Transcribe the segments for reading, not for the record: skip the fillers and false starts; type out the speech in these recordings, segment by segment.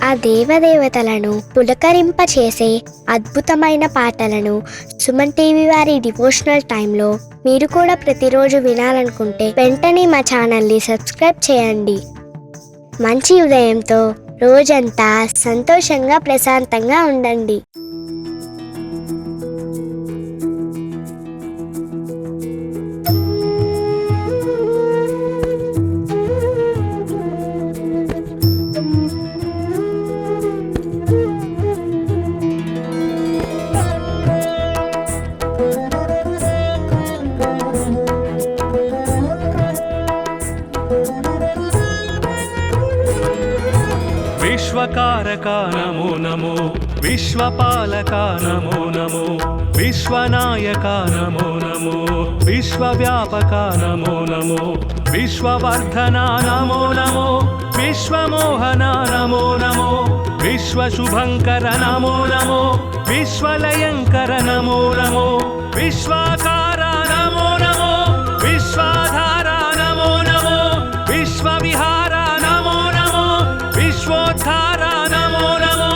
ఆ దేవదేవతలను పులకరింపచేసే అద్భుతమైన పాటలను సుమన్ టీవీ వారి డివోషనల్ టైంలో మీరు కూడా ప్రతిరోజు వినాలనుకుంటే వెంటనే మా ఛానల్ని సబ్స్క్రైబ్ చేయండి. మంచి ఉదయంతో రోజంతా సంతోషంగా ప్రశాంతంగా ఉండండి. విశ్వకారక నమో నమో, విశ్వపాలక నమో నమో, విశ్వనాయక నమో నమో, విశ్వవ్యాపక నమో నమో, విశ్వవర్ధన నమో నమో, విశ్వమోహన నమో నమో, విశ్వశుభంకర నమో నమో, విశ్వలయంకర నమో నమో, విశ్వాకార నమో నమో, విశ్వాధార నమో నమో, విశ్వవిహార నమో నమో, విశ్వోద్ధార నమో నమో.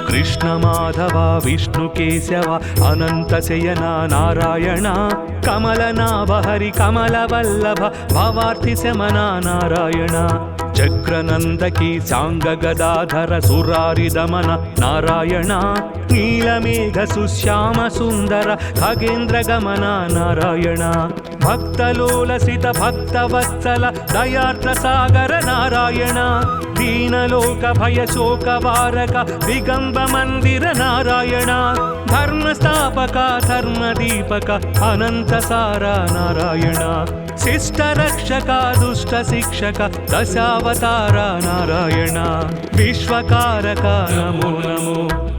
కృష్ణ మాధవ విష్ణు కేశవ అనంత శయన నారాయణ, కమలనాభ హరి కమల వల్లభ భవార్తి శమన నారాయణ, చక్రనందకి సాంగ గదాధర సురారి దమన నారాయణ, నీలమేఘ సుశ్యామ సుందర ఖగేంద్ర గమన నారాయణ, భక్తలోలసిత భక్తవత్సల దయార్ద్ర సాగర నారాయణ, దీనలోక భయ శోక వారక దిగంబ మందిర నారాయణ, ధర్మస్థాపక ధర్మదీపక అనంత సార నారాయణ, శిష్ట రక్షక దుష్ట శిక్షక దశావతార నారాయణ, విశ్వకారక నమో నమో,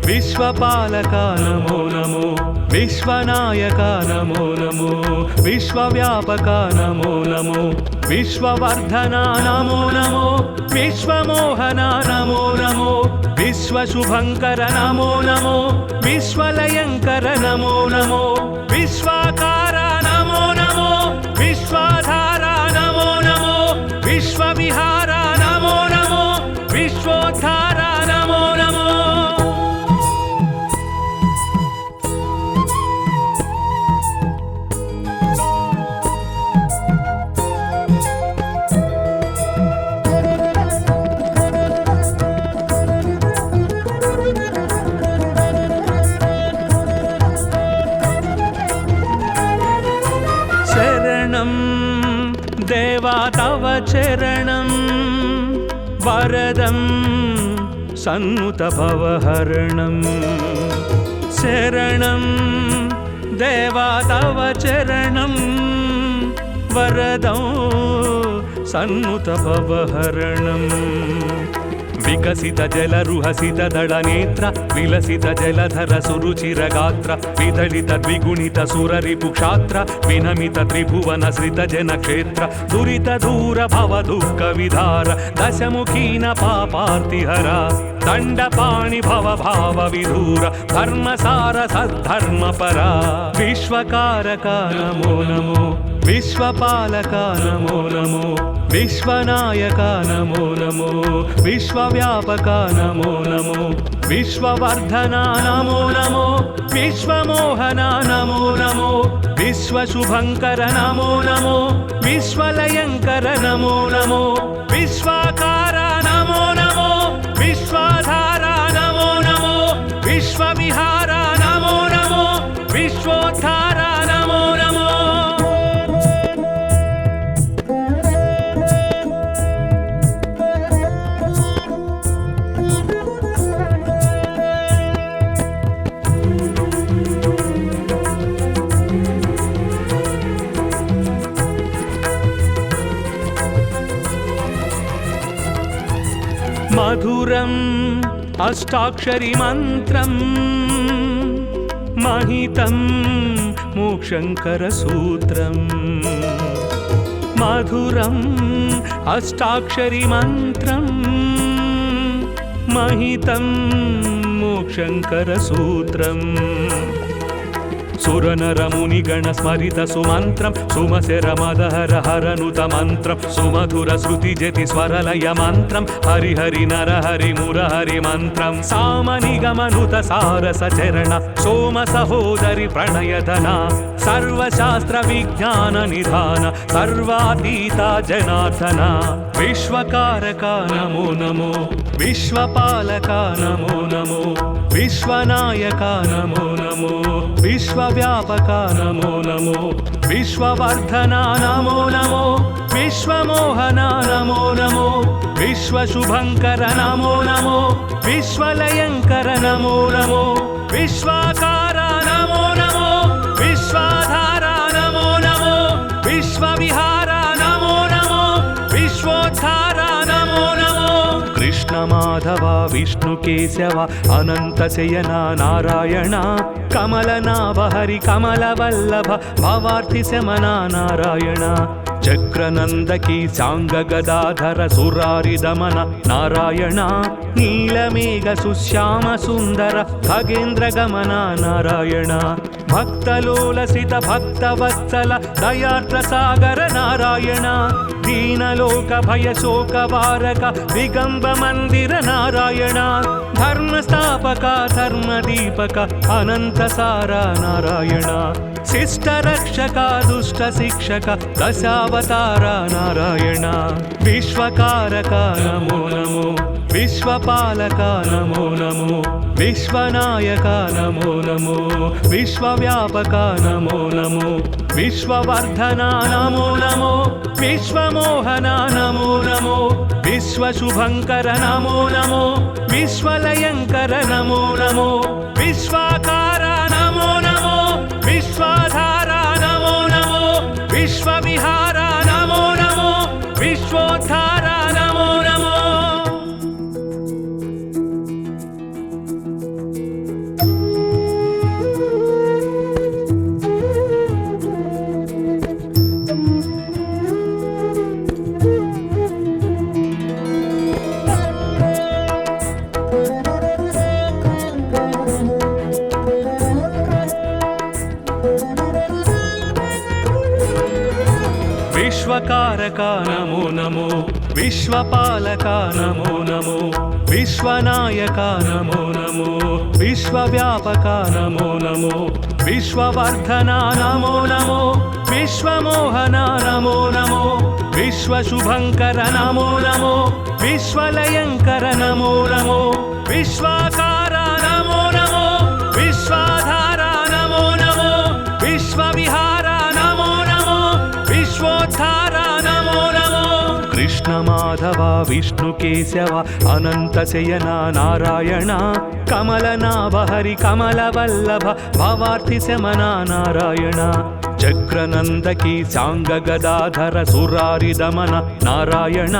విశ్వపాలక నమో నమో, విశ్వనాయక నమో నమో, విశ్వవ్యాపక నమో నమో, విశ్వవర్ధన నమో నమో, విశ్వమోహన నమో నమో, విశ్వశుభంకర నమో నమో, విశ్వలయంకర నమో నమో, విశ్వాకార నమో నమో, విశ్వాధార నమో నమో, విశ్వవిహార నమో నమో, విశ్వోద్ధార నమో నమో. శరణం దేవా తవ చరణం, వరదం సన్నుత భవహరణం, శరణం దేవా తవ చరణం, వరదం సన్నుత భవహరణం, వికసిత జల రుహసిత దళ నేత్ర, విలసిత జలధర సురుచిర గాత్ర, విదళిత ద్విగుణిత సురరిపు క్షాత్ర, వినమిత త్రిభువన శ్రిత జన క్షేత్ర, దురిత దూర భవ దుఃఖ విధార, దశముఖీన పాపార్తిహర, దండపాణి భవ భావ విధూర, ధర్మసార సద్ధర్మపర, విశ్వకారక నమో నమో, విశ్వపాలక నమో నమో, విశ్వనాయక నమో నమో, విశ్వవ్యాపక నమో నమో, విశ్వవర్ధన నమో నమో, విశ్వమోహన నమో నమో, విశ్వశుభంకర నమో నమో, విశ్వలయంకర నమో నమో, విశ్వాకార నమో నమో, విశ్వాధార నమో నమో, విశ్వవిహార నమో నమో, విశ్వోద్ధార నమో నమో. మధురం అష్టాక్షరి మంత్రం, మహితం మోక్షంకర సూత్రం, మధురం అష్టాక్షరి మంత్రం, మహితం మోక్షంకర సూత్రం, సురనరమునిగణ స్మరిత సుమంత్రం సుమశరమదహర హరనుత మంత్రం సుమధుర శృతి జతి స్వరలయ మంత్రం హరిహరి నరహరి మురహరి మంత్రం సామనిగమనుత సారస చరణ సోమ సహోదరి ప్రణయధన సర్వశాస్త్ర విజ్ఞాన నిధాన సర్వాతీత జనార్దన విశ్వకారక నమో నమో విశ్వపాలక నమో నమో విశ్వనాయక నమో నమో విశ్వవ్యాపక నమో నమో విశ్వవర్ధన నమో నమో విశ్వమోహన నమో నమో విశ్వశుభంకర నమో నమో విశ్వలయంకర నమో నమో విశ్వాకార నమో నమో విశ్వాధార నమో నమో విశ్వవిహార నమో నమో విశ్వోద్ధార నమో నమో కృష్ణ మాధవ విష్ణు కేశవ అనంత శయన నారాయణ కమలనాభ హరి కమల వల్లభ భవార్తి శమన నారాయణ చక్రనందకి సాంగ గదాధర సురారి దమన నారాయణ నీలమేఘ సుశ్యామ సుందర ఖగేంద్ర గమన నారాయణ భక్తలోలసిత భక్తవత్సల దయార్ద్ర సాగర నారాయణ దీనలోక భయ శోక వారక దిగంబ మందిర నారాయణ ధర్మస్థాపక ధర్మదీపక అనంత సార నారాయణ శిష్ట రక్షక దుష్ట శిక్షక దశావతార నారాయణ విశ్వకారక నమో నమో విశ్వపాలక నమో నమో విశ్వనాయక నమో నమో విశ్వవ్యాపక నమో నమో విశ్వవర్ధన నమో నమో విశ్వమోహన నమో నమో విశ్వశుభంకర నమో నమో విశ్వలయంకర నమో నమో విశ్వాకార నమో నమో విశ్వాధార నమో నమో విశ్వవిహార నమో నమో విశ్వోద్ధార నమో నమో విశ్వకారక నమో నమో విశ్వపాలక నమో నమో విశ్వనాయక నమో నమో విశ్వవ్యాపక నమో నమో విశ్వవర్ధన నమో నమో విశ్వమోహన నమో నమో విశ్వశుభంకర నమో నమో విశ్వలయంకర నమో నమో విశ్వాకార నమో నమో విశ్వాధార నమో నమో విశ్వవిహార నమో నమో విశ్వోద్ధార నమో నమో కృష్ణ మాధవ విష్ణు కేశవ అనంత శయన నారాయణ కమలనాభ హరి కమల వల్లభ భవార్తి శమన నారాయణ చక్రనందకి సాంగ గదాధర సురారి దమన నారాయణ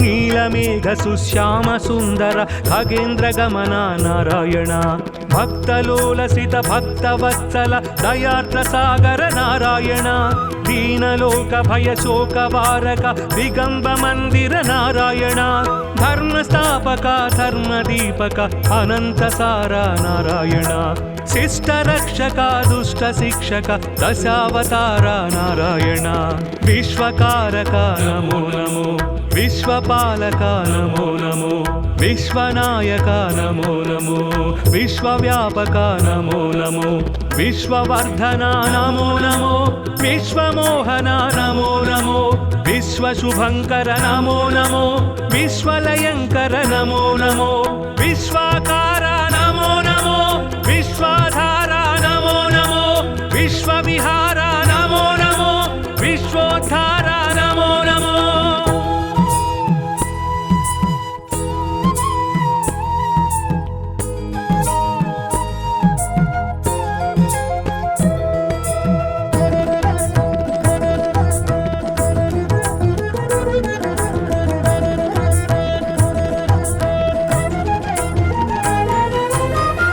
నీలమేఘ సుశ్యామ సుందర ఖగేంద్ర గమన నారాయణ భక్తలోలసిత భక్తవత్సల దయార్ద్ర సాగర నారాయణ దీనలోక భయ శోక వారక దిగంబ మందిర నారాయణ ధర్మస్థాపక ధర్మదీపక అనంత సార నారాయణ శిష్ట రక్షక దుష్ట శిక్షక దశావతార నారాయణ విశ్వకారక నమో నమో విశ్వపాలక నమో నమో విశ్వనాయక నమో నమో విశ్వవ్యాపక నమో నమో విశ్వవర్ధన నమో నమో విశ్వమోహన నమో నమో విశ్వశుభంకర నమో నమో విశ్వలయంకర నమో నమో విశ్వాకార నమో నమో విశ్వాధార నమో నమో విశ్వవిహార నమో నమో విశ్వోద్ధార నమో నమో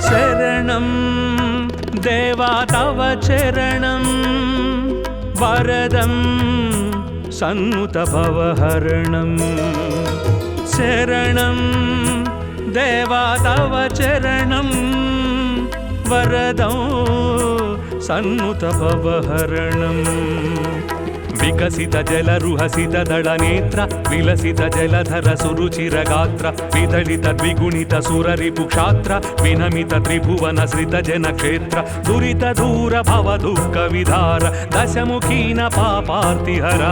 శరణం దేవా తవ చరణం వరదం సన్నుత భవహరణం శరణం దేవా తవ చరణం వరదం సన్నుత భవహరణం వికసిత జలరుహసిత దళనేత్ర విలసిత జలధర సురుచిరగాత్ర విదళిత ద్విగుణిత సురరిపుక్షాత్ర వినమిత త్రిభువన శ్రిత జనక్షేత్ర దురిత దూర భవ దుఃఖ విధార దశముఖీన పాపార్తిహర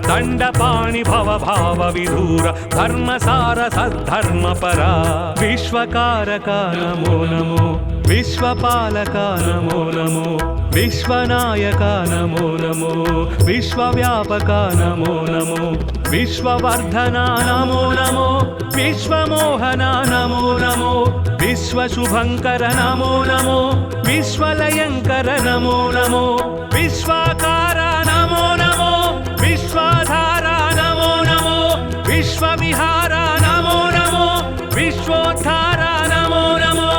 దండపాణి భవ భావ విధూర ధర్మసార సద్ధర్మపర విశ్వకారక నమో నమో విశ్వపాలక నమో నమో విశ్వనాయక నమో నమో విశ్వవ్యాపక నమో నమో విశ్వవర్ధన నమో నమో విశ్వమోహన నమో నమో విశ్వశుభంకర నమో నమో విశ్వలయంకర నమో నమో విశ్వాకార నమో నమో విశ్వాధార నమో నమో విశ్వవిహార నమో నమో విశ్వోద్ధార నమో నమో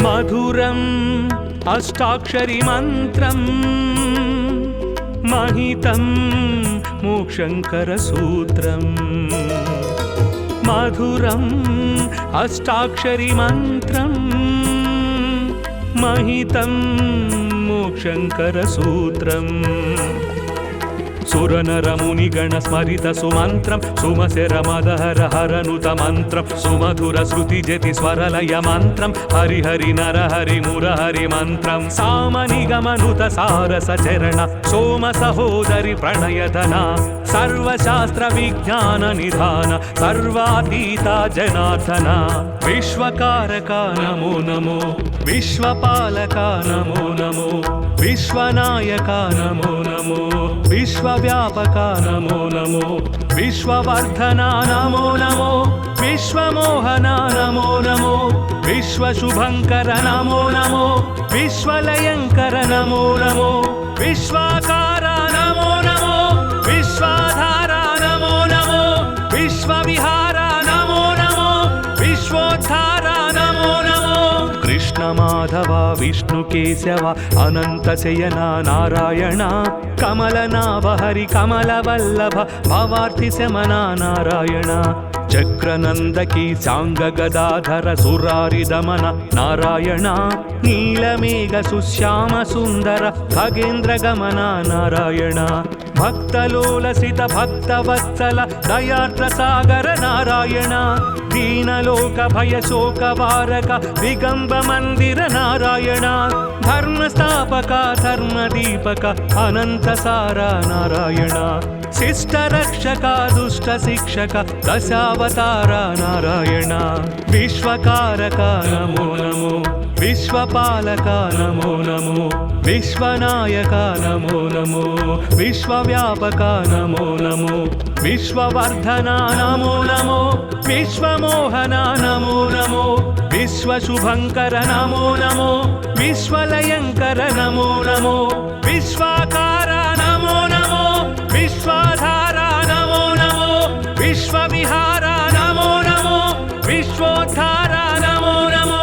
మధురం అష్టాక్షరి మంత్రం మహితం మోక్షంకర సూత్రం మధురం అష్టాక్షరి మంత్రం మహితం మోక్షంకర సూత్రం సురనరముని గణ స్మరిత సుమంత్రం సుమశర మదహర హరనుత మంత్రం సుమధుర శృతి జతి స్వరలయ మంత్రం హరిహరి నరహరి మురహరి మంత్రం సామని గమనుత సారస చరణ సోమ సహోదరి ప్రణయధన సర్వశాస్త్ర విజ్ఞాన నిధాన సర్వాతీత జనార్దన విశ్వకారక నమో నమో విశ్వపాలక నమో నమో విశ్వనాయక నమో నమో విశ్వవ్యాపక నమో నమో విశ్వవర్ధన నమో నమో విశ్వమోహన నమో నమో విశ్వశుభంకర నమో నమో విశ్వలయంకర నమో నమో విశ్వాకార నమో నమో విశ్వాధార నమో నమో విశ్వవిహార నమో నమో విశ్వోద్ధార నమో నమో కృష్ణ మాధవ విష్ణు కేశవ అనంత శయన నారాయణ కమలనాభ హరి కమల వల్లభ భవార్థి శమన నారాయణ చక్రనందకి సాంగ గదాధర సురారి దమన నారాయణ నీలమేఘ సుశ్యామ సుందర ఖగేంద్ర గమన నారాయణ భక్తలోలసిత భక్తవత్సల దయార్ద్ర సాగర నారాయణ దీనలోక భయ శోక వారక దిగంబ మందిర నారాయణ ధర్మస్థాపక ధర్మదీపక అనంత సార నారాయణ శిష్ట రక్షక దుష్ట శిక్షక దశావతార నారాయణ విశ్వకారక నమో నమో విశ్వపాలక నమో నమో విశ్వనాయక నమో నమో విశ్వవ్యాపక నమో నమో విశ్వవర్ధన నమో నమో విశ్వమోహన నమో నమో విశ్వశుభంకర నమో నమో విశ్వలయంకర నమో నమో విశ్వాకార నమో నమో విశ్వాధార నమో నమో విశ్వవిహార నమో నమో విశ్వోద్ధార నమో నమో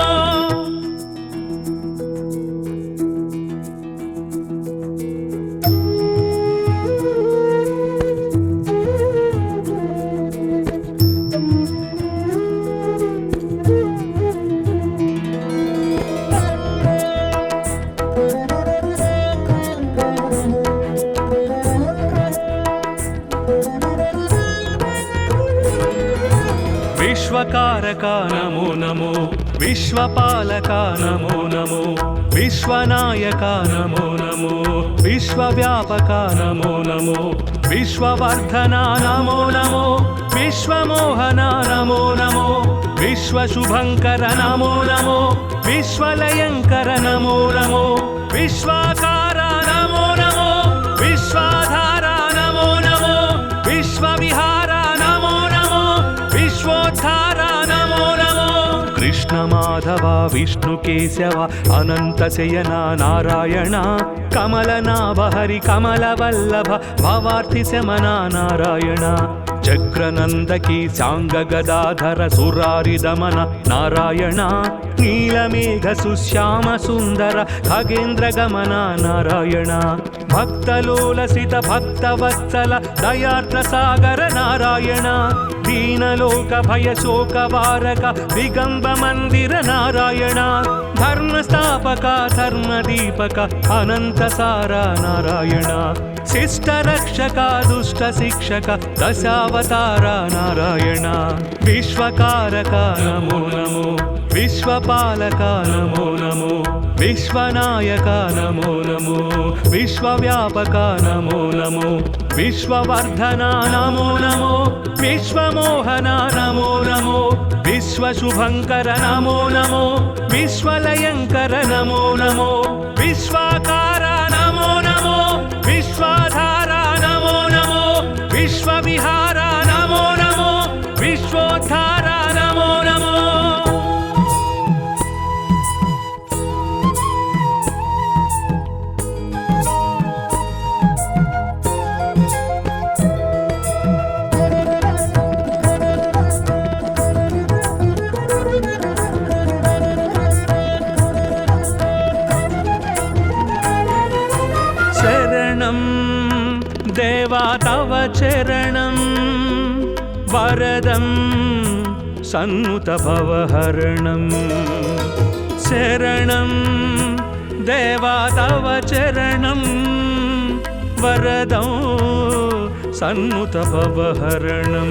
విశ్వకారక నమో నమో విశ్వపాలక నమో నమో విశ్వనాయక నమో నమో విశ్వవ్యాపక నమో నమో విశ్వవర్ధన నమో నమో విశ్వమోహన నమో నమో విశ్వశుభంకర నమో నమో విశ్వలయంకర నమో నమో విశ్వాకార నమో నమో విశ్వాధార నమో నమో విశ్వవిహార నమో నమో విశ్వోద్ధార నమో నమో కృష్ణ మాధవ విష్ణు కేశవ అనంత శయన నారాయణ కమలనాభ హరి కమల వల్లభ భవార్థి శమన నారాయణ చక్రనందకి సాంగ గదాధర సురారి దమన నారాయణ నీలమేఘ సుశ్యామ సుందర ఖగేంద్ర గమన నారాయణ భక్తలోలసిత భక్తవత్సల దయార్ద్ర సాగర నారాయణ దీనలోక భయ శోక వారక దిగంబ మందిర నారాయణ ధర్మస్థాపక ధర్మదీపక అనంత సార నారాయణ శిష్ట రక్షక దుష్ట శిక్షక దశావతార నారాయణ విశ్వకారక నమో నమో విశ్వపాలక నమో నమో విశ్వనాయక నమో నమో విశ్వవ్యాపక నమో నమో విశ్వవర్ధన నమో నమో విశ్వమోహన నమో నమో విశ్వశుభంకర నమో నమో విశ్వలయంకర నమో నమో విశ్వాకార నమో నమో విశ్వాధార నమో నమో విశ్వవిహార నమో నమో విశ్వోద్ధార నమో నమో శరణం దేవా తవ చరణం వరదం సన్నుత భవహరణం శరణం దేవా తవ చరణం వరదం సన్నుత భవహరణం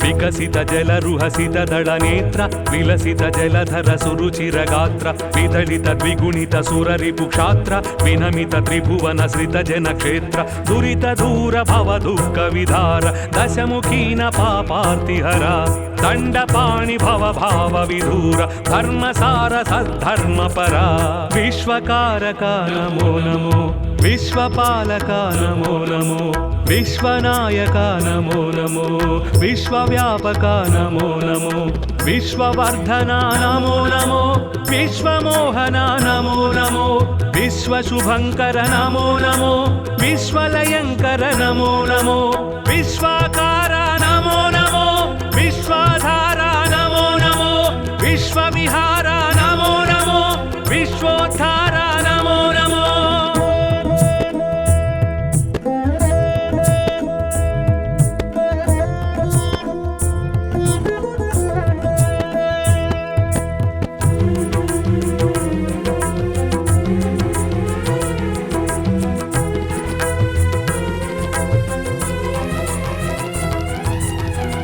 వికసిత జలరుహసిత దళనేత్ర విలసిత జలధర సురుచిరగాత్ర విదళిత ద్విగుణిత సురరిపు క్షాత్ర వినమిత త్రిభువన శ్రిత జన క్షేత్ర దురిత దూర భవ దుఃఖ విధార దశముఖీన పాపార్తిహర దండపాణి భవ భావ విధూర ధర్మసార సద్ధర్మపర విశ్వకారక నమో నమో విశ్వపాలక నమో నమో విశ్వనాయక నమో నమో విశ్వవ్యాపక నమో నమో విశ్వవర్ధన నమో నమో విశ్వమోహన నమో నమో విశ్వశుభంకర నమో నమో విశ్వలయంకర నమో నమో విశ్వాకార నమో నమో విశ్వాధార నమో నమో విశ్వవిహార నమో నమో విశ్వోద్ధార నమో నమో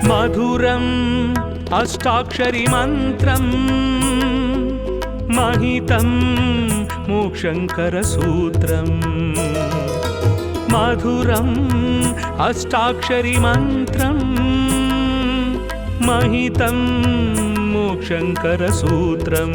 మధురం అష్టాక్షరి మంత్రం మహితం మోక్షంకర సూత్రం మధురం అష్టాక్షరి మంత్రం మహితం మోక్షంకర సూత్రం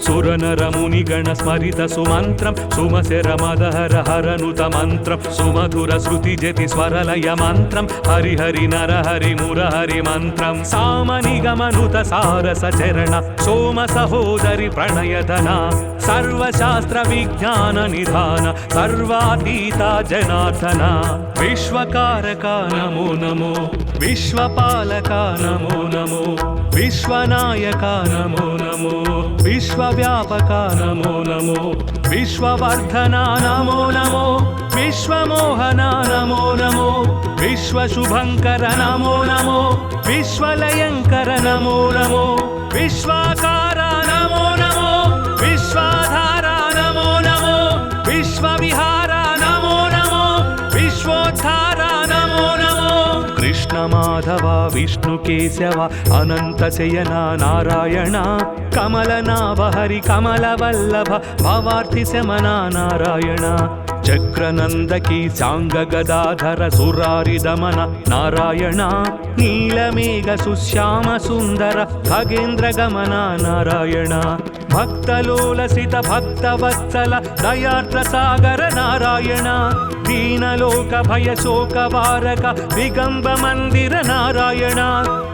సురనరముని గణ స్మరిత సుమంత్రం సుమశర మదహర హరనుత మంత్రం సుమధుర శృతి జతి స్వరలయ మంత్రం హరిహరి నరహరి మురహరి మంత్రం సామని గమనుత సారస చరణ సోమ సహోదరి ప్రణయధన సర్వశాస్త్ర విజ్ఞాన నిధాన సర్వాతీత జనార్దన విశ్వకారక నమో నమో విశ్వపాలక నమో నమో విశ్వనాయక నమో నమో విశ్వవ్యాపక నమో నమో విశ్వవర్ధన నమో నమో విశ్వమోహన నమో నమో విశ్వశుభంకర నమో నమో విశ్వలయంకర నమో నమో విశ్వాకార నమో నమో విశ్వాధార నమో నమో విశ్వవిహార నమో నమో విశ్వోద్ధార నమో నమో కృష్ణ మాధవ విష్ణు కేశవ అనంత శయన నారాయణ కమలనాభ హరి కమల వల్లభ భవార్థి శమన నారాయణ చక్రనందకి సాంగ గదాధర సురారి దమన నారాయణ నీలమేఘ సుశ్యామ సుందర ఖగేంద్ర గమన నారాయణ భక్తలోలసిత భక్తవత్సల దయార్ద్ర సాగర నారాయణ దీనలోక భయ శోక వారక దిగంబ మందిర నారాయణ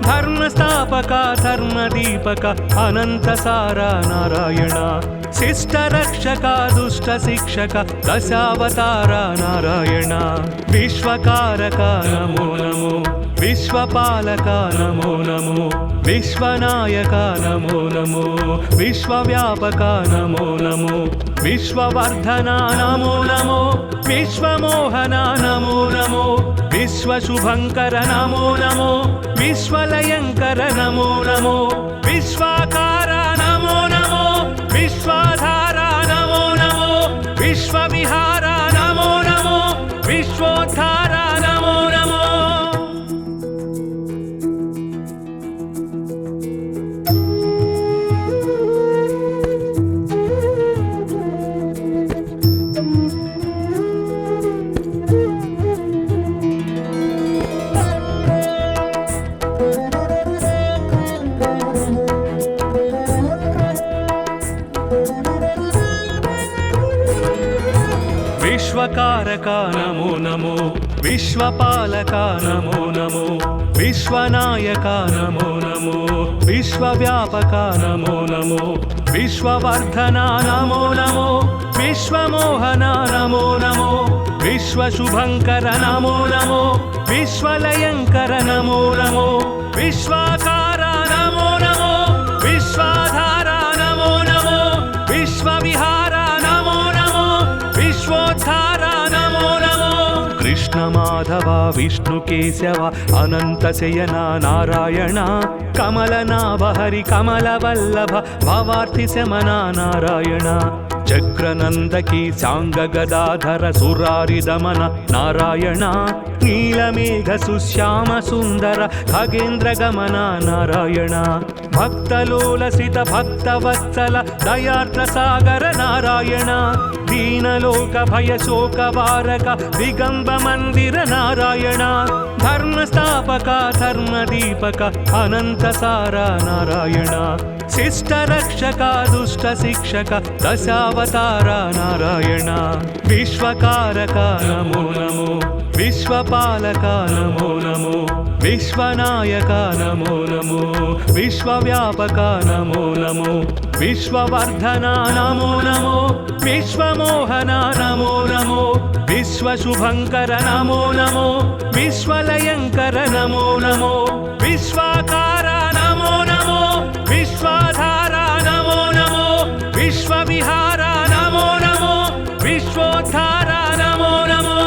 ధర్మస్థాపక ధర్మదీపక అనంత సార నారాయణ శిష్ట రక్షక దుష్ట శిక్షక దశావతార నారాయణ విశ్వకారక నమో నమో విశ్వపాలక నమో నమో విశ్వనాయక నమో నమో విశ్వవ్యాపక నమో నమో విశ్వవర్ధన నమో నమో విశ్వమోహన నమో నమో విశ్వశుభంకర నమో నమో విశ్వలయంకర నమో నమో విశ్వాకార నమో నమో విశ్వాధార నమో నమో విశ్వవిహార నమో నమో విశ్వోద్ధార నమో నమో విశ్వకారక నమో నమో విశ్వపాలక నమో నమో విశ్వనాయక నమో నమో విశ్వవ్యాపక నమో నమో విశ్వవర్ధన నమో నమో విశ్వమోహన నమో నమో విశ్వశుభంకర నమో నమో విశ్వలయంకర నమో నమో విశ్వాకార నమో నమో విశ్వాధార నమో నమో విశ్వవిహార నమో నమో విశ్వోద్ధార నమో నమో కృష్ణ మాధవ విష్ణు కేశవ అనంత శయన నారాయణ కమలనాభ హరి కమల వల్లభ భవార్తి శమన నారాయణ చక్రనందకి సాంగ గదాధర సురారి దమన నారాయణ నీలమేఘ సుశ్యామ సుందర ఖగేంద్ర గమన నారాయణ భక్తలోలసిత భక్తవత్సల దయార్ద్ర సాగర నారాయణ దీనలోక భయ శోక వారక దిగంబ మందిర నారాయణ ధర్మస్థాపక ధర్మదీపక అనంత సార నారాయణ శిష్ట రక్షక దుష్ట శిక్షక దశావతార నారాయణ విశ్వకారక నమో నమో విశ్వపాలక నమో నమో విశ్వనాయక నమో నమో విశ్వవ్యాపక నమో నమో విశ్వవర్ధన నమో నమో విశ్వమోహన నమో నమో విశ్వశుభంకర నమో నమో విశ్వలయంకర నమో నమో విశ్వాకార నమో నమో విశ్వాధార నమో నమో విశ్వవిహార నమో నమో విశ్వోద్ధార నమో నమో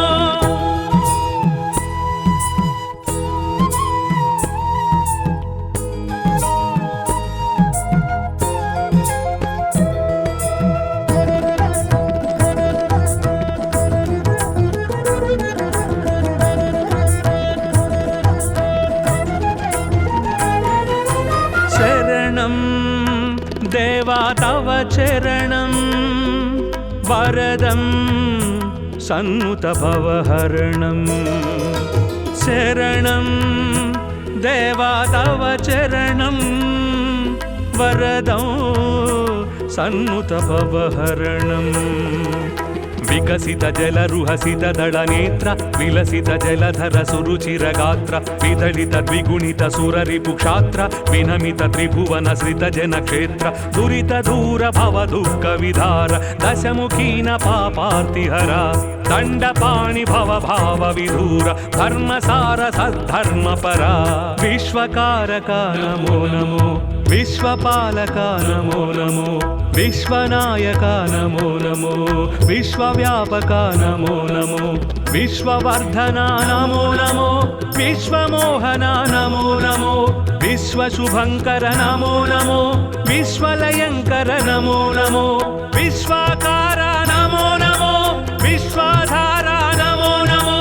దేవా తవ చరణం వరదం సన్నుత భవహరణం శరణం దేవా తవ చరణం వరదం సన్నుత భవహరణం వికసిత జలరుహసిత దళ నేత్ర విలసిత జలధర సురుచిర గాత్ర విదళిత ద్విగుణిత సురరిపు క్షాత్ర వినమిత త్రిభువన శ్రిత జన క్షేత్ర దురిత దూర భవ దుఃఖ విధార దశముఖీన పాపార్తిహర దండపాణి భవ భావ విధూర ధర్మసార సద్ధర్మపరా విశ్వకారక నమో నమో విశ్వపాలక నమో నమో విశ్వనాయక నమో నమో విశ్వవ్యాపక నమో నమో విశ్వవర్ధన నమో నమో విశ్వమోహన నమో నమో విశ్వశుభంకర నమో నమో విశ్వలయంకర నమో నమో విశ్వాకార నమో నమో విశ్వాధార నమో నమో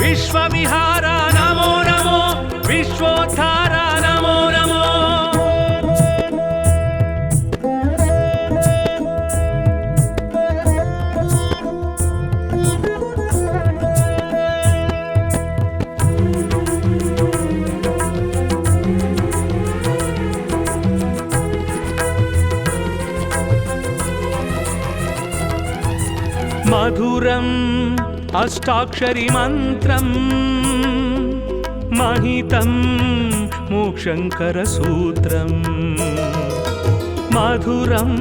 విశ్వవిహార నమో నమో విశ్వోద్ధార నమో నమో अष्टाक्षरी मन्त्रम् महितं मोक्षङ्करसूत्रम् मधुरम्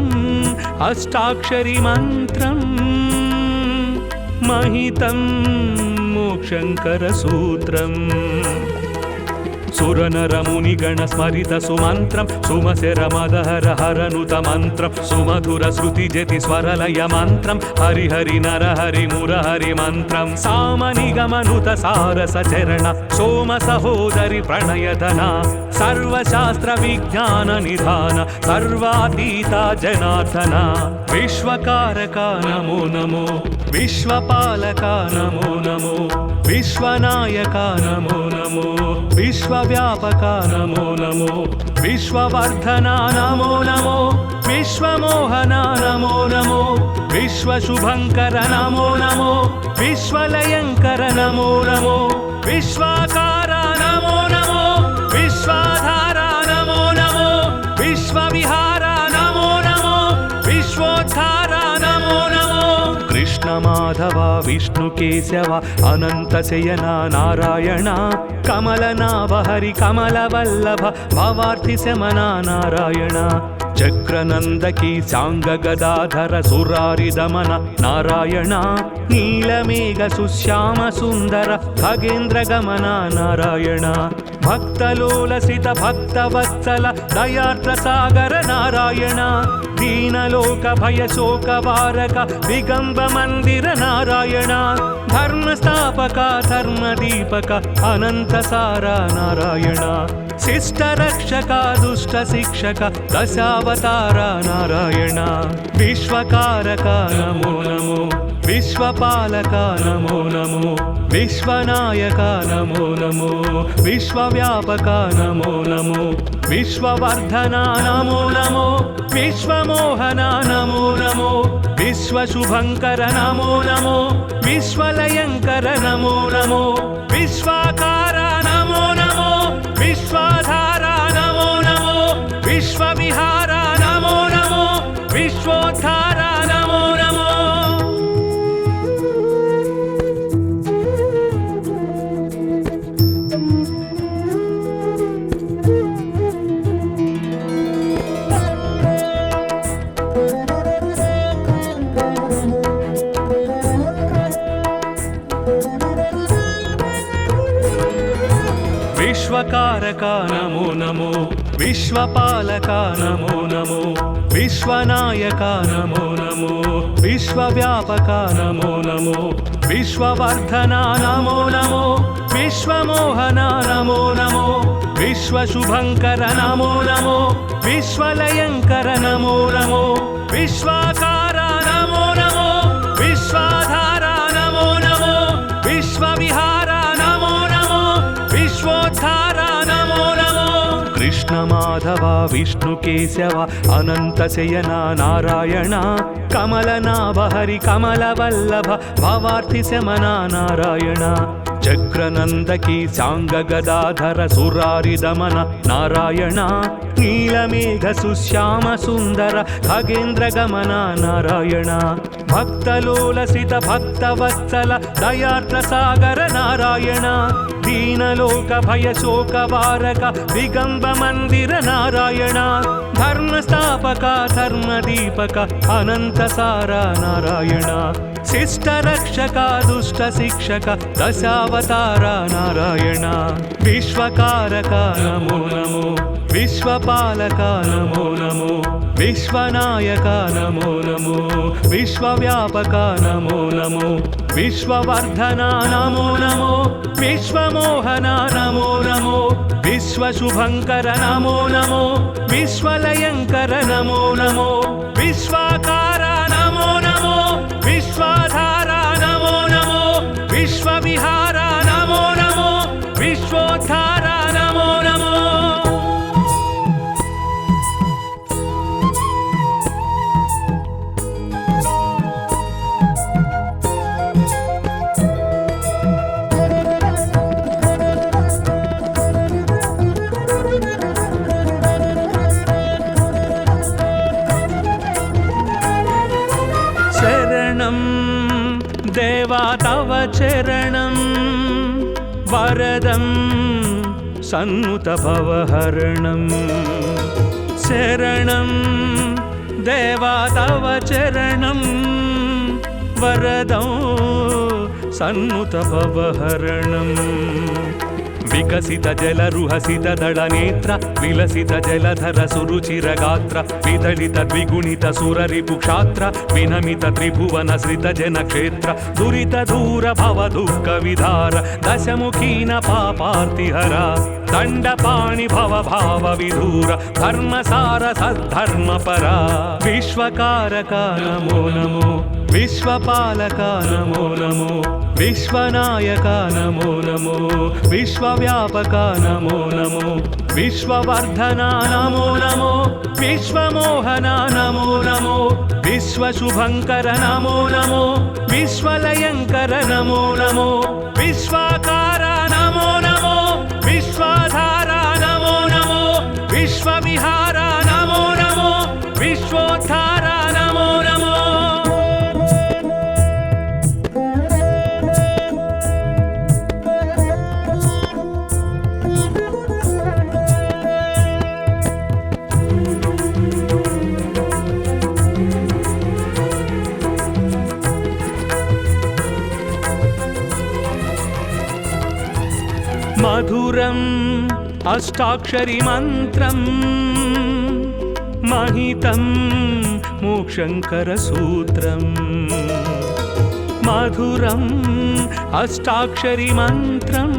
अष्टाक्षरी मन्त्रम् महितं मोक्षङ्करसूत्रम् सुरनरमुनिगण स्मरित सुमन्त्रं सुमशरमदहर हरनुत मन्त्रं सुमधुर श्रुतिजति स्वरलय मन्त्रं हरिहरि नरहरि मुरहरि मन्त्रं सामनिगमनुत सारसचरण सोम सहोदरि प्रणयधना सर्वशास्त्र विज्ञान निधान सर्वातीता जनार्दना विश्वकारका नमो नमो विश्वपालका नमो नमो विश्वनायका नमो नमो विश्वव्यापका नमो नमो विश्ववर्धना नमो नमो विश्वमोहना नमो नमो विश्वशुभङ्कर नमो नमो विश्वलयङ्कर नमो नमो विश्वाकारा नमो नमो विश्वाधारा नमो नमो विश्वविहारा नमो नमो विश्वोद्धारा नमो नमो कृष्ण माधव विष्णु केशव अनंत शयना नारायण कमलनाभ हरि कमलवल्लभ भवार्थि शमना नारायण चक्रनंदकी सांग गदाधर सुरारि दमन नारायण नीलमेघ सुश्याम सुंदर खगेन्द्र गमन नारायण भक्तलोलसित भक्तवत्सल दयार्द्र सागर नारायण दीनलोक भय शोक वारक दिगंब मंदिर नारायण धर्म स्थापक धर्म दीपक अनंत सारा नारायण शिष्ट रक्षक दुष्ट शिक्षक दशावतार नारायण विश्वकारक नमो नमो विश्वपालक नमो नमो विश्वनायक नमो नमो विश्वव्यापक नमो नमो विश्ववर्धना नमो नमो विश्वमोहना नमो नमो विश्वशुभङ्कर नमो नमो विश्वलयङ्कर नमो नमो विश्वाकारा नमो नमो विश्वाधारा नमो नमो विश्वविहारा नमो नमो विश्वोद्धारा नमो नमो विश्वकारका नमो नमो विश्वपालका नमो नमो विश्वनायका नमो नमो विश्वव्यापका नमो नमो विश्ववर्धना नमो नमो विश्वमोहना नमो नमो विश्वशुभङ्कर नमो नमो विश्वलयङ्कर नमो नमो विश्वाकारा नमो नमो विश्वाधारा नमो नमो विश्वविहारा नमो नमो विश्वोद्धारा नमो नमो कृष्ण माधव विष्णु केशव अनंत शयना नारायण कमलनाभ हरि कमलवल्लभ भवार्थि शमना नारायण चक्रनंदकी सांग गदाधर सुरारि दमन नारायण नीलमेघ सुश्याम सुंदर खगेन्द्र गमन नारायण भक्तलोलसित भक्तवत्सल दयार्द्र सागर नारायण दीनलोक भय शोक वारक दिगंब मंदिर नारायण धर्म स्थापक धर्म दीपक अनंत सारा नारायण शिष्ट रक्षक दुष्ट शिक्षक दशावतार नारायण विश्वकारक नमो नमो विश्वपालक नमो नमो विश्वनायक नमो नमो विश्वव्यापक नमो नमो विश्ववर्धना नमो नमो विश्वमोहना नमो नमो विश्वशुभङ्कर नमो नमो विश्वलयङ्कर नमो नमो विश्वाकारा नमो नमो विश्वाधारा नमो नमो विश्वविहारा नमो नमो विश्वोद्धारा नमो नमो तव चरणं वरदं सन्नुतभवहरणं शरणं देवा तव चरणं वरदं सन्नुतभवहरणं विकसित जलरुहसित दलनेत्र विलसित जलधर सुरुचिरगात्र विदलित द्विगुणित सुररिपुक्षात्र विनमित त्रिभुवन सृत जनक्षेत्र दुरित दूर भव दुःख विधार दशमुखीन पापार्तिहरा दण्डपाणि भव भाव विधूर धर्मसार सद्धर्मपरा विश्वकारका नमो नमो विश्वपालका नमो नमो विश्वनायका नमो नमो विश्वव्यापका नमो नमो विश्ववर्धना नमो नमो विश्वमोहना नमो नमो विश्वशुभङ्कर नमो नमो विश्वलयङ्कर नमो नमो विश्वाकारा नमो नमो विश्वाधारा नमो नमो विश्वविहारा नमो नमो विश्वोद्धारा नमो नमो मधुरम् अष्टाक्षरी मन्त्रं महितं मोक्षङ्करसूत्रम् मधुरम् अष्टाक्षरी मन्त्रं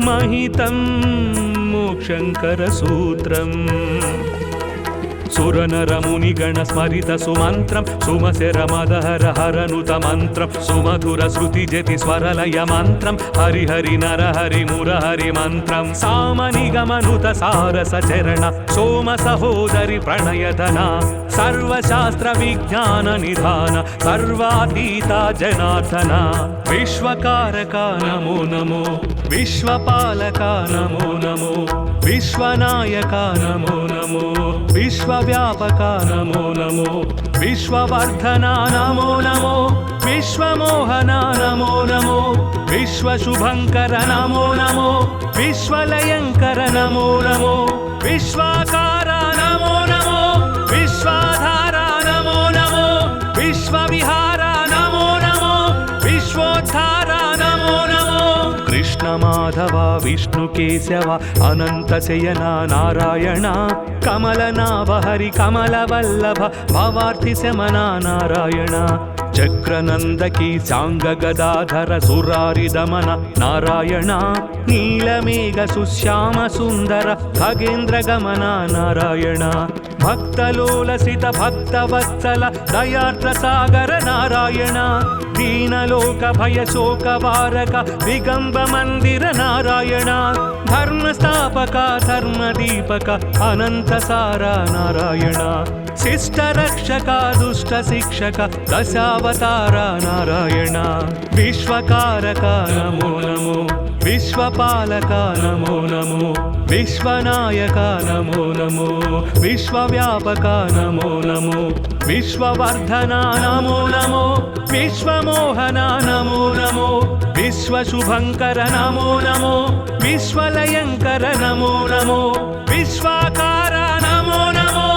महितं मोक्षङ्करसूत्रम् सुरनरमुनिगण स्मरित सुमन्त्रं सुमशरमदहर हरनुत मन्त्रं सुमधुर श्रुतिजति स्वरलय मन्त्रं हरिहरि नरहरि मुरहरि मन्त्रं सामनिगमनुत सारसचरण सोम सहोदरि प्रणयधना सर्वशास्त्र विज्ञान निधान सर्वातीता जनार्दना विश्वकारका नमो नमो विश्वपालका नमो नमो विश्वनायका नमो नमो विश्वव्यापका नमो नमो विश्ववर्धना नमो नमो विश्वमोहना नमो नमो विश्वशुभङ्कर नमो नमो विश्वलयङ्कर नमो नमो विश्वाकारा नमो नमो विश्वाधारा नमो नमो विश्वविहारा नमो नमो विश्वोद्धारा नमो नमो कृष्ण माधव विष्णु केशव अनंत शयना नारायण कमलनाभ हरि कमलवल्लभ भवार्थि शमना नारायण चक्रनंदकी सांग गदाधर सुरारि दमन नारायण नीलमेघ सुश्याम सुंदर खगेन्द्र गमन नारायण भक्तलोलसित भक्तवत्सल दयार्द्र सागर नारायण दीनलोक भय शोक वारक दिगंब मंदिर नारायण धर्मस्थापक धर्मदीपक अनंत सारा नारायण शिष्ट रक्षक दुष्ट शिक्षक दशावतार नारायण विश्वकारक नमो नमो विश्वपालक नमो नमो विश्वनायक नमो नमो विश्वव्यापक नमो नमो विश्ववर्धना नमो नमो विश्वमोहना नमो नमो विश्वशुभङ्कर नमो नमो विश्वलयङ्कर नमो नमो विश्वाकारा नमो नमो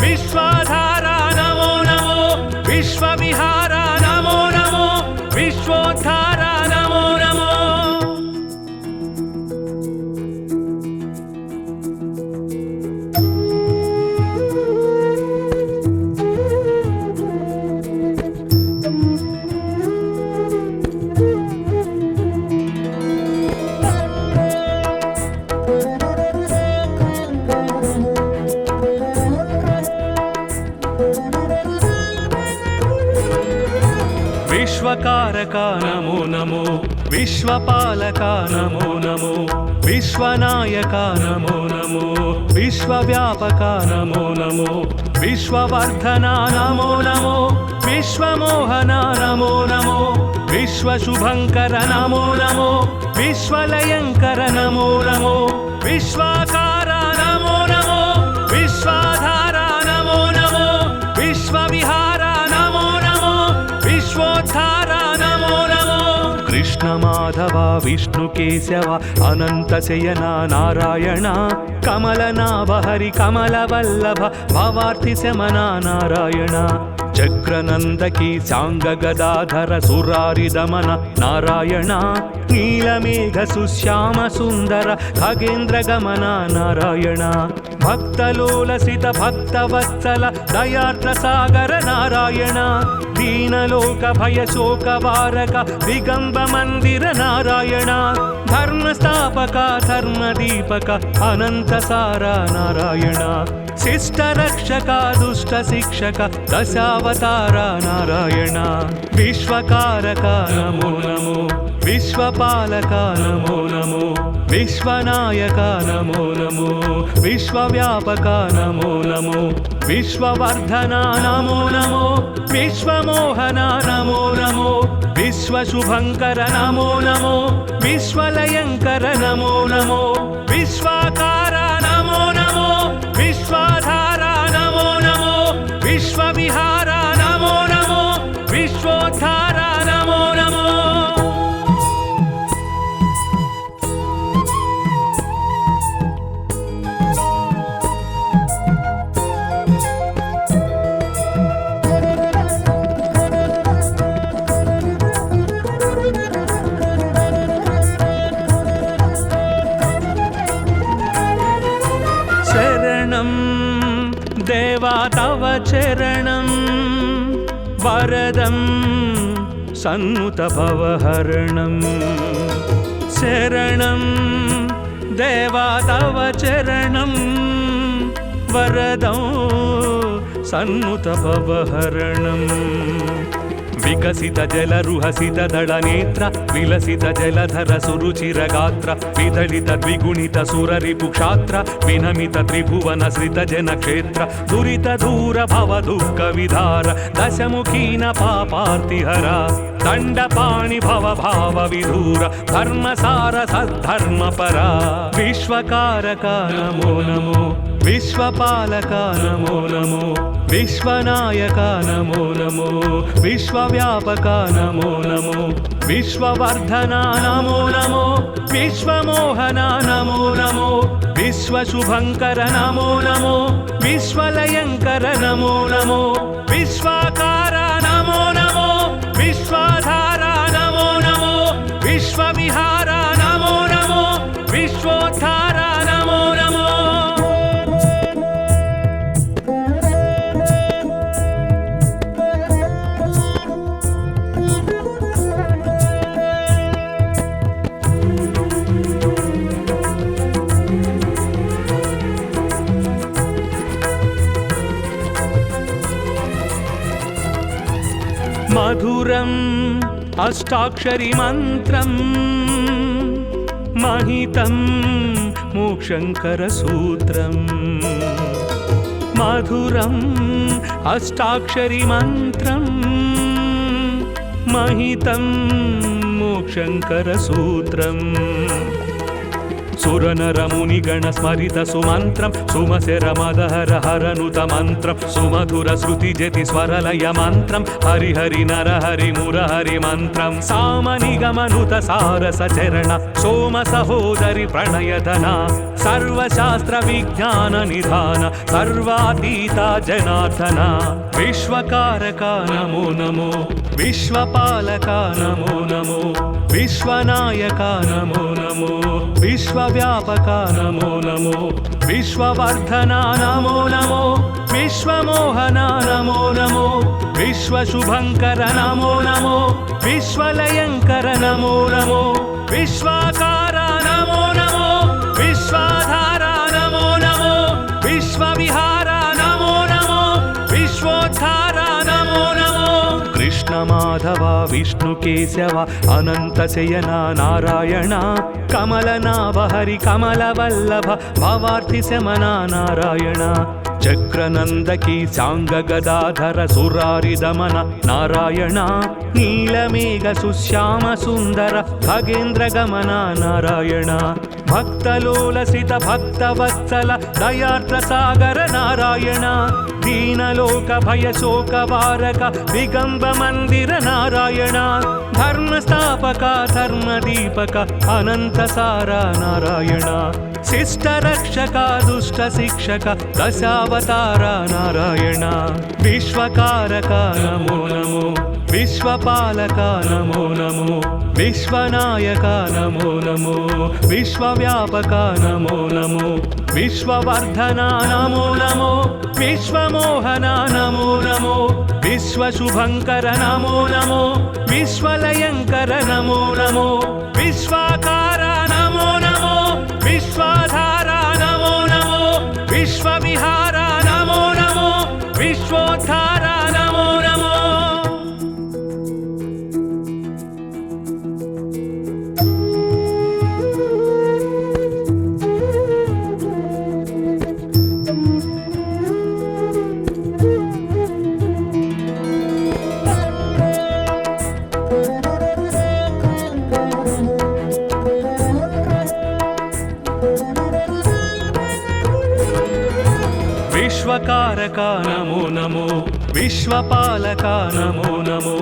विश्वाधारा नमो नमो विश्वविहारा नमो नमो विश्वोद्धारा नमो नमो विश्वकारका नमो नमो विश्वपालका नमो नमो विश्वनायका नमो नमो विश्वव्यापका नमो नमो विश्ववर्धना नमो नमो विश्वमोहना नमो नमो विश्वशुभङ्कर नमो नमो विश्वलयङ्कर नमो नमो विश्वाकारा नमो नमो विश्वाधारा नमो नमो विश्वविहारा नमो नमो विश्वोद्धारा कृष्ण माधव विष्णु केशव अनंत शयन नारायण कमलनाभ हरि कमलवल्लभ भवार्थि शमना नारायण चक्रनंदकी सांग गदाधर सुरारि दमन नारायण नीलमेघ सुश्याम सुंदर खगेन्द्र गमन नारायण भक्तलोलसित भक्तवत्सल दयार्द्र सागर नारायण दीनलोक भय शोक वारक दिगंब मंदिर नारायण धर्म स्थापक धर्म दीपक अनंत सारा नारायण शिष्ट रक्षक दुष्ट शिक्षक दशावतार नारायण विश्वकारक नमो नमो विश्वपालक नमो नमो विश्वनायक नमो नमो विश्वव्यापक नमो नमो विश्ववर्धन नमो नमो विश्वमोहन नमो नमो विश्वशुभंकर नमो नमो विश्वलयंकर नमो नमो विश्वाकार नमो नमो विश्वाधार नमो नमो विश्वविहार नमो नमो विश्वोद्धार नमो नमो देवा तव चरणं वरदं सन्नुत भवहरणं शरणं देवा तव चरणं वरदं सन्नुत भवहरणं विकसित जलरुहसित दळनेत्र विलसित जलधर सुरुचिर गात्र विदलित द्विगुणित सुररिपुक्षात्र विनमित त्रिभुवन श्रित जनक्षेत्र दुरित दूर भव दुःख विधार दशमुखीन पापार्तिहर दण्डपाणि भव भाव विधूर धर्मसार सद्धर्मपरा विश्वकारक नमो नमो विश्वपालक नमो नमो विश्वनायक नमो नमो विश्वव्यापक नमो नमो विश्ववर्धन नमो नमो विश्वमोहन नमो नमो विश्वशुभंकर नमो नमो विश्वलयंकर नमो नमो विश्वाकार नमो नमो विश्वाधार नमो नमो विश्वविहार नमो नमो विश्वोद्धार नमो नमो मधुरम् अष्टाक्षरी मन्त्रं महितं मोक्षङ्करसूत्रं मधुरम् अष्टाक्षरी मन्त्रं महितं मोक्षङ्करसूत्रम् सुरनरमुनिगण स्मरित सुमन्त्रं सुमसेर मदहर हरनुत मन्त्रं सुमधुर श्रुतिजति स्वरलय मन्त्रं हरिहरि नरहरि मुरहरि मन्त्रं सामनिगमनुत सारस चरण सोम सहोदरि प्रणयधन सर्वशास्त्र विज्ञान निधान सर्वातीता जनार्दन विश्वकारक नमो नमो विश्वपालक नमो नमो विश्वनायक नमो नमो विश्वव्यापक नमो नमो विश्ववर्धन नमो नमो विश्वमोहन नमो नमो विश्वशुभंकर नमो नमो विश्वलयंकर नमो नमो विश्वाकार नमो नमो विश्वाधार नमो नमो विश्वविहार नमो नमो विश्वोद्धार नमो नमो कृष्ण माधव विष्णु केशव अनंत शयन नारायण कमलनाभ हरि कमलवल्लभ भवार्थि शमना नारायण चक्रनंदकी सांग गदाधर सुरारि दमन नारायण नीलमेघ सुश्याम सुंदर खगेन्द्र गमन नारायण भक्तलोलसित भक्तवत्सल दयार्द्र सागर नारायण दीनलोक भय शोक वारक दिगंब मंदिर नारायण धर्म ధర్మస్థాపక ధర్మదీపక అనంతసార నారాయణ శిష్టరక్షక దుష్ట శిక్షక దశావతార నారాయణ విశ్వకారక నమో నమో విశ్వపాలక నమో నమో విశ్వనాయక నమో నమో విశ్వవ్యాపక నమో నమో విశ్వవర్ధన నమో నమో విశ్వమోహన నమో నమో విశ్వశుభంకర నమో నమో విశ్వలయంకర నమో నమో విశ్వాకార నమో నమో విశ్వాధార నమో నమో విశ్వవిహార నమో నమో విశ్వోద్ధార నమో నమో విశ్వకారక నమో నమో విశ్వపాలక నమో నమో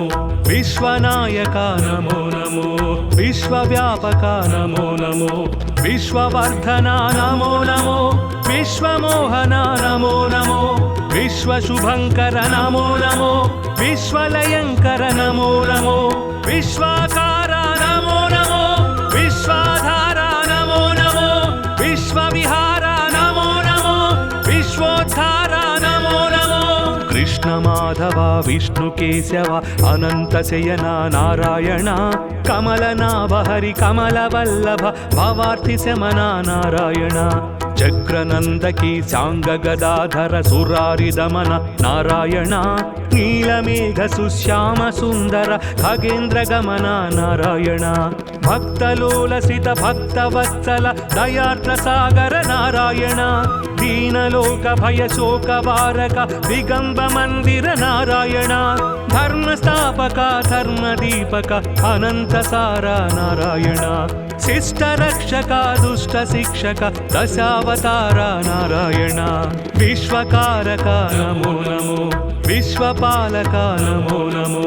విశ్వనాయక నమో నమో విశ్వవ్యాపక నమో నమో విశ్వవర్ధన నమో నమో విశ్వమోహన నమో నమో విశ్వశుభంకర నమో నమో విశ్వలయంకర నమో నమో విశ్వాకార నమో నమో విశ్వాధార నమో నమో విశ్వవిహార నమో నమో విశ్వోద్ధార నమో నమో కృష్ణ మాధవ విష్ణు కేశవ అనంత శయన నారాయణ కమలనాభ హరి కమల వల్లభ భవార్థి శమన నారాయణ చక్రనందకి సాంగ గదాధర సురారి దమన నారాయణ నీలమేఘ సుశ్యామ సుందర ఖగేంద్ర గమన నారాయణ భక్తలోలసిత భక్తవత్సల దయార్ద్ర సాగర నారాయణ దీనలోక భయ శోక వారక దిగంబ మందిర నారాయణ ధర్మస్థాపక ధర్మదీపక అనంతసార నారాయణ శిష్టరక్షక దుష్ట శిక్షక దశావతార నారాయణ విశ్వకారక నమో నమో విశ్వపాలక నమో నమో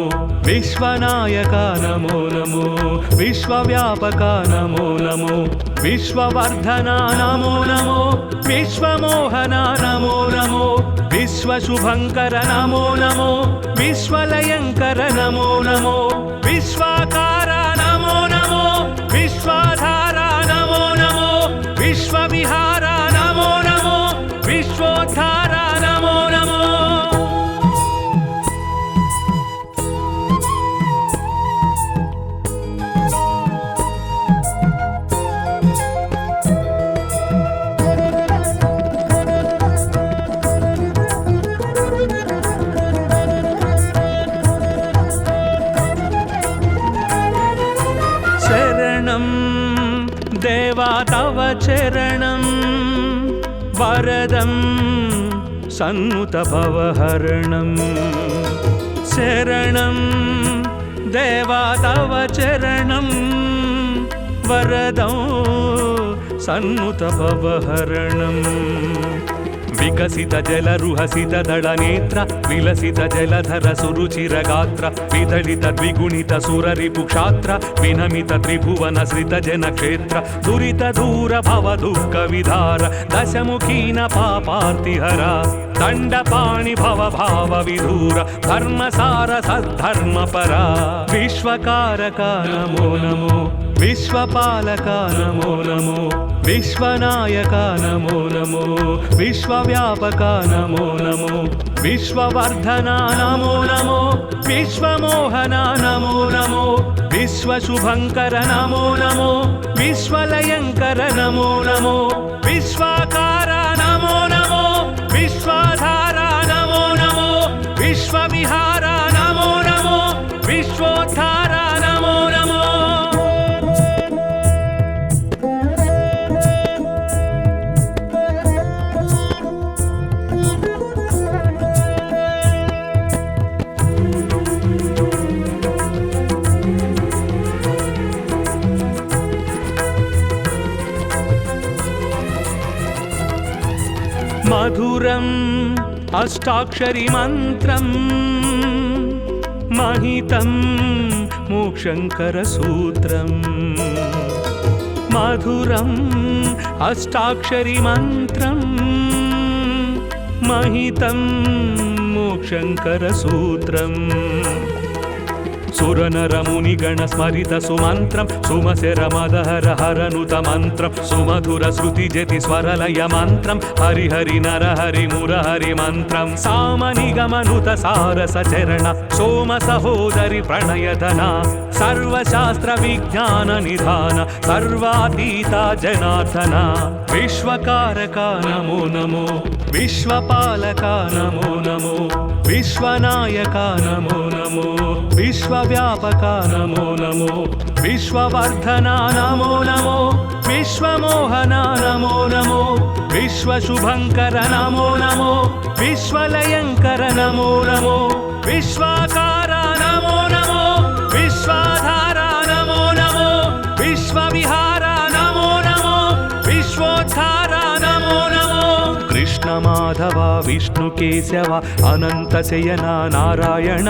విశ్వనాయక నమో నమో విశ్వవ్యాపక నమో నమో విశ్వవర్ధన నమో నమో విశ్వమోహన నమో నమో విశ్వశుభంకర నమో నమో విశ్వలయంకర నమో నమో విశ్వాకార నమో నమో విశ్వాధార నమో నమో విశ్వవిహార నమో నమో విశ్వోద్ధార నమో నమో దేవా తవ చరణం వరదం సన్నుత భవహరణం శరణం దేవా తవ చరణం వరదం సన్నుత భవహరణం వికసిత జలరుహసిత దళ నేత్ర విలసిత జలధర సురుచిర గాత్ర విదళిత ద్విగుణిత సురరిపు క్షాత్ర వినమిత త్రిభువన శ్రిత జన క్షేత్ర దురిత దూర భవ దుఃఖ విధార దశముఖీన పాపార్తిహర దండపాణి భవ భావ విధూర ధర్మసార సద్ధర్మ పరా విశ్వకారక నమో నమో విశ్వపాలక నమో నమో విశ్వనాయక నమో నమో విశ్వవ్యాపక నమో నమో విశ్వవర్ధన నమో నమో విశ్వమోహన నమో నమో విశ్వశుభంకర నమో నమో విశ్వలయంకర నమో నమో విశ్వాకార నమో నమో విశ్వాధార నమో నమో విశ్వవిహార నమో నమో విశ్వోద్ధార నమో నమో మధురం అష్టాక్షరి మంత్రం మహితం मोक्षङ्करसूत्रम् मधुरम् अष्टाक्षरी मन्त्रम् महितं मोक्षङ्करसूत्रम् सुरनरमुनिगणस्मरित सुमन्त्रं सुमशरमदहर हरनुत मन्त्रं सुमधुर श्रुतिजति स्वरलय मन्त्रं हरिहरि नरहरि मुरहरि मन्त्रं सामनिगमनुत सारसचरण सोम सहोदरि प्रणयधना सर्वशास्त्र विज्ञान निधान सर्वातीता जनार्दना विश्वकारका नमो नमो विश्वपालका नमो नमो विश्वनायका नमो नमो विश्वव्यापका नमो नमो विश्ववर्धना नमो नमो विश्वमोहना नमो नमो विश्वशुभङ्कर नमो नमो विश्वलयङ्कर नमो नमो विश्वाकारा नमो नमो विश्वाधारा नमो नमो विश्वविहारा नमो नमो विश्वोद्धारा नमो नमो कृष्ण माधव विष्णु केशव अनंत शयना नारायण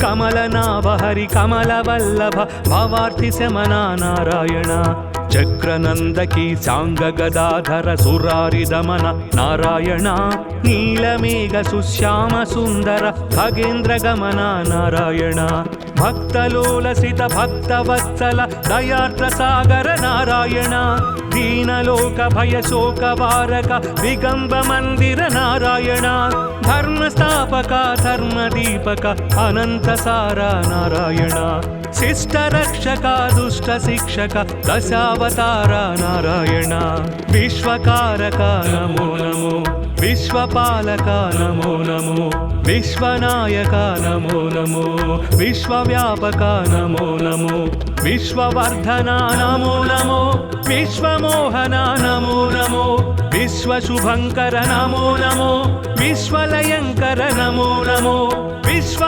कमलनाभ हरि कमलवल्लभ भवार्ति शमना नारायण चक्रनंदकी सांग गदाधर सुरारि दमन नारायण नीलमेघ सुश्याम सुंदर खगेन्द्र गमन नारायण भक्तलोलसित भक्तवत्सल दयार्द्र सागर नारायण दीनलोक भय शोक वारक दिगंब मंदिर नारायण धर्मस्थापक धर्मदीपक अनंत सारा नारायण शिष्ट रक्षक दुष्ट शिक्षक दशावतार नारायण विश्वकारक नमो नमो विश्वपालक नमो नमो विश्वनायक नमो नमो विश्वव्यापक नमो नमो विश्ववर्धना नमो नमो विश्वमोहना नमो नमो विश्वशुभङ्कर नमो नमो विश्वलयङ्कर नमो नमो विश्व